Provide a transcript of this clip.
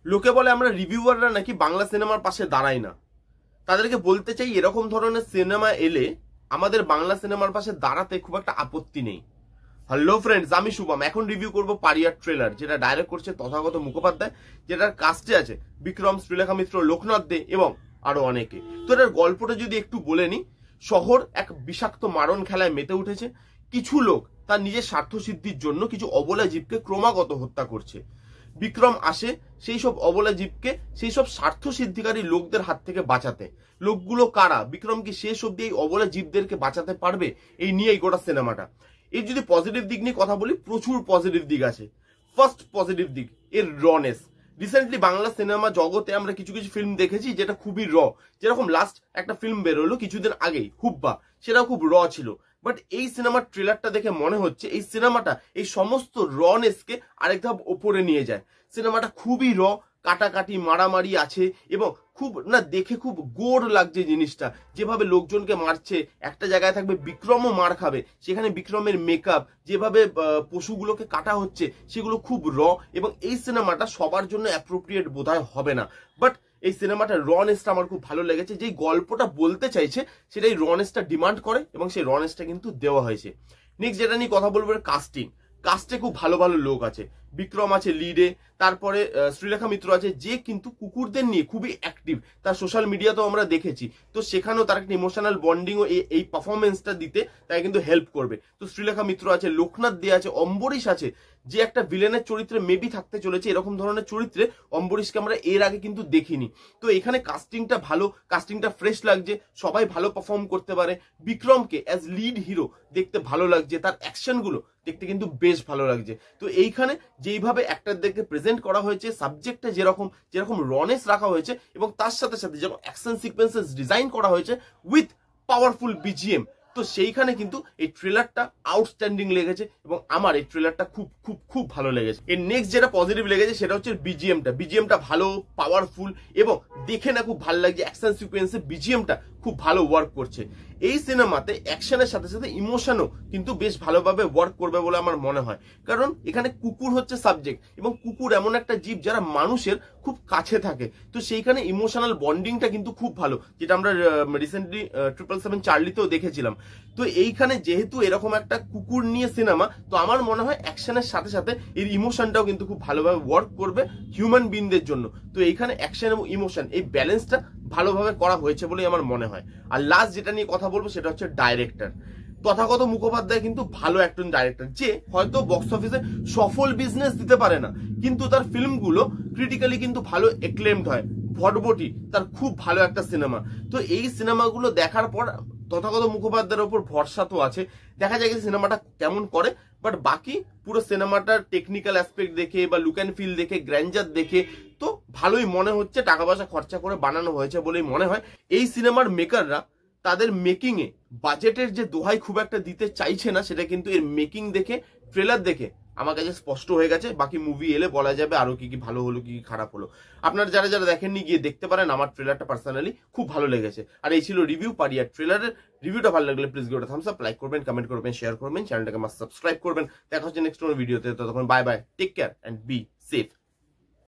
লোকে বলে আমরা রিভিউয়াররা নাকি বাংলা সিনেমার পাশে দাঁড়াই না। তাদেরকে বলতে চাই, এরকম ধরনের সিনেমা এলে আমাদের বাংলা সিনেমার পাশে দাঁড়াতে খুব একটা আপত্তি নেই। হ্যালো ফ্রেন্ডস, আমি শুভম। এখন রিভিউ করব পারিয়ার ট্রেলার, যেটা ডাইরেক্ট করছে তথাগত মুখোপাধ্যায়, যেটার কাস্টে আছে বিক্রম, শ্রীলেখা মিত্র, লোকনাথ দে এবং আরো অনেকে। তো এটার গল্পটা যদি একটু বলে নি, শহর এক বিষাক্ত মারণ খেলায় মেতে উঠেছে। কিছু লোক তার নিজের স্বার্থ সিদ্ধির জন্য কিছু অবলা জীবকে ক্রমাগত হত্যা করছে। বিক্রম আসে সেই সব অবলা জীবকে, সেই সব স্বার্থ সিদ্ধিকারী লোকদের হাত থেকে বাঁচাতে। লোকগুলো কারা? বিক্রম কি শেষ অব্দি এই অবলা জীবদেরকে বাঁচাতে পারবে? এই নিয়ে এই গোটা সিনেমাটা। এর যদি পজিটিভ দিক নিয়ে কথা বলি, প্রচুর পজিটিভ দিক আছে। ফার্স্ট পজিটিভ দিক, এর রনেস। রিসেন্টলি বাংলা সিনেমা জগতে আমরা কিছু কিছু ফিল্ম দেখেছি যেটা খুবই র, যেরকম লাস্ট একটা ফিল্ম বেরোলো কিছুদিন আগেই, হুব্বা, সেটাও খুব র ছিল। বাট এই সিনেমার ট্রেলারটা দেখে মনে হচ্ছে এই সিনেমাটা এই সমস্ত রনেসকে আরেক ধাপ ওপরে নিয়ে যায়। সিনেমাটা খুবই র, কাটাকাটি মারামারি আছে এবং খুব না দেখে খুব গোর লাগছে জিনিসটা। যেভাবে লোকজনকে মারছে, একটা জায়গায় থাকবে বিক্রমও মার খাবে, সেখানে বিক্রমের মেকআপ, যেভাবে পশুগুলোকে কাটা হচ্ছে, সেগুলো খুব র। এবং এই সিনেমাটা সবার জন্য অ্যাপ্রোপ্রিয়েট বোধহয় হবে না, বাট এই সিনেমাটার রনেসটা আমার খুব ভালো লেগেছে। যেই গল্পটা বলতে চাইছে সেটাই রনেসটা ডিমান্ড করে এবং সেই রনেসটা কিন্তু দেওয়া হয়েছে। নেক্সট যেটা নিয়ে কথা বলবো, কাস্টিং। কাস্টে খুব ভালো ভালো লোক আছে। বিক্রম আছে লিডে, তারপরে শ্রীলেখা মিত্র আছে, যে কিন্তু কুকুরদের নিয়ে খুবই অ্যাক্টিভ। তার সোশ্যাল মিডিয়াতেও আমরা দেখেছি, তো সেখানেও তার একটা ইমোশনাল বন্ডিংও এই পারফরমেন্সটা দিতে তাই কিন্তু হেল্প করবে। তো শ্রীলেখা মিত্র আছে, লোকনাথ দে আছে, অম্বরীশ আছে, যে একটা ভিলেনের চরিত্রে মেবি থাকতে চলেছে। এরকম ধরনের চরিত্রে অম্বরীশকে আমরা এর আগে কিন্তু দেখিনি। তো এখানে কাস্টিংটা ভালো, কাস্টিংটা ফ্রেশ লাগছে, সবাই ভালো পারফর্ম করতে পারে। বিক্রমকে অ্যাজ লিড হিরো দেখতে ভালো লাগছে, তার অ্যাকশনগুলো দেখতে কিন্তু বেশ ভালো লাগছে। তো এইখানে যেইভাবে অ্যাক্টরদেরকে প্রেজেন্ট করা হয়েছে, সাবজেক্টটা যেরকম রনেস রাখা হয়েছে এবং তার সাথে সাথে যেরকম অ্যাকশন সিকোয়েন্সেস ডিজাইন করা হয়েছে উইথ পাওয়ারফুল বিজিএম, তো সেইখানে কিন্তু এই ট্রেলারটা আউটস্ট্যান্ডিং লেগেছে এবং আমার এই ট্রেলারটা খুব খুব খুব ভালো লেগেছে। এর নেক্সট যেটা পজিটিভ লেগেছে সেটা হচ্ছে বিজিএমটা ভালো, পাওয়ারফুল এবং দেখে না খুব ভালো লাগছে। অ্যাকশন সিকোয়েন্সে বিজিএমটা খুব ভালো ওয়ার্ক করছে। এই সিনেমাতে অ্যাকশনের সাথে সাথে ইমোশনও কিন্তু বেশ ভালোভাবে ওয়ার্ক করবে বলে আমার মনে হয়, কারণ এখানে কুকুর হচ্ছে সাবজেক্ট এবং কুকুর এমন একটা জীব যারা মানুষের খুব কাছে থাকে। তো সেইখানে ইমোশনাল বন্ডিংটা কিন্তু খুব ভালো, যেটা আমরা রিসেন্টলি 777 চার্লিতেও দেখেছিলাম। তো এইখানে যেহেতু এরকম একটা কুকুর নিয়ে সিনেমা, তো আমার মনে হয় অ্যাকশনের সাথে সাথে এর ইমোশনটাও কিন্তু খুব ভালোভাবে ওয়ার্ক করবে হিউম্যান বিনদের জন্য। তো এইখানে অ্যাকশন এবং ইমোশন এই ব্যালেন্সটা ভালোভাবে করা হয়েছে বলেই আমার মনে হয়। আর লাস্ট যেটা নিয়ে কথা বলবো সেটা হচ্ছে ডাইরেক্টর। তথাগত মুখোপাধ্যায় কিন্তু ভালো একজন ডাইরেক্টর, যে হয়তো বক্স অফিসে সফল বিজনেস দিতে পারে না, কিন্তু তার ফিল্মগুলো ক্রিটিক্যালি কিন্তু ভালো এক্লেমড হয়। ভটভটি তার খুব ভালো একটা সিনেমা। তো এই সিনেমাগুলো দেখার পর তথাগত মুখোপাধ্যায়ের ওপর ভরসা তো আছে, দেখা যায় সিনেমাটা কেমন করে। বাট বাকি পুরো সিনেমাটার টেকনিক্যাল অ্যাসপেক্ট দেখে বা লুক অ্যান্ড ফিল দেখে, গ্র্যান্ডার দেখে তো ভালোই মনে হচ্ছে, টাকা পয়সা খরচা করে বানানো হয়েছে বলেই মনে হয়। এই সিনেমার মেকাররা তাদের মেকিং এ বাজেটের যে দোহাই খুব একটা দিতে চাইছে না, সেটা কিন্তু এর মেকিং দেখে, ট্রেলার দেখে আমার কাছে স্পষ্ট হয়ে গেছে। বাকি মুভি এলে বলা যাবে আরো কি কি ভালো হলো, কি কি খারাপ হলো। আপনারা যারা যারা দেখেননি গিয়ে দেখতে পারেন। আমার ট্রেলারটা পার্সোনালি খুব ভালো লেগেছে। আর এই ছিল রিভিউ পারিয়ার ট্রেলারের। রিভিউটা ভালো লাগলে প্লিজ গিয়ে থামস আপ, লাইক করবেন, কমেন্ট করবেন, শেয়ার করবেন, চ্যানেলটাকে মাস্ট সাবস্ক্রাইব করবেন। দেখা হচ্ছে নেক্সট কোনো ভিডিওতে। ততক্ষণ bye bye, take care and be safe.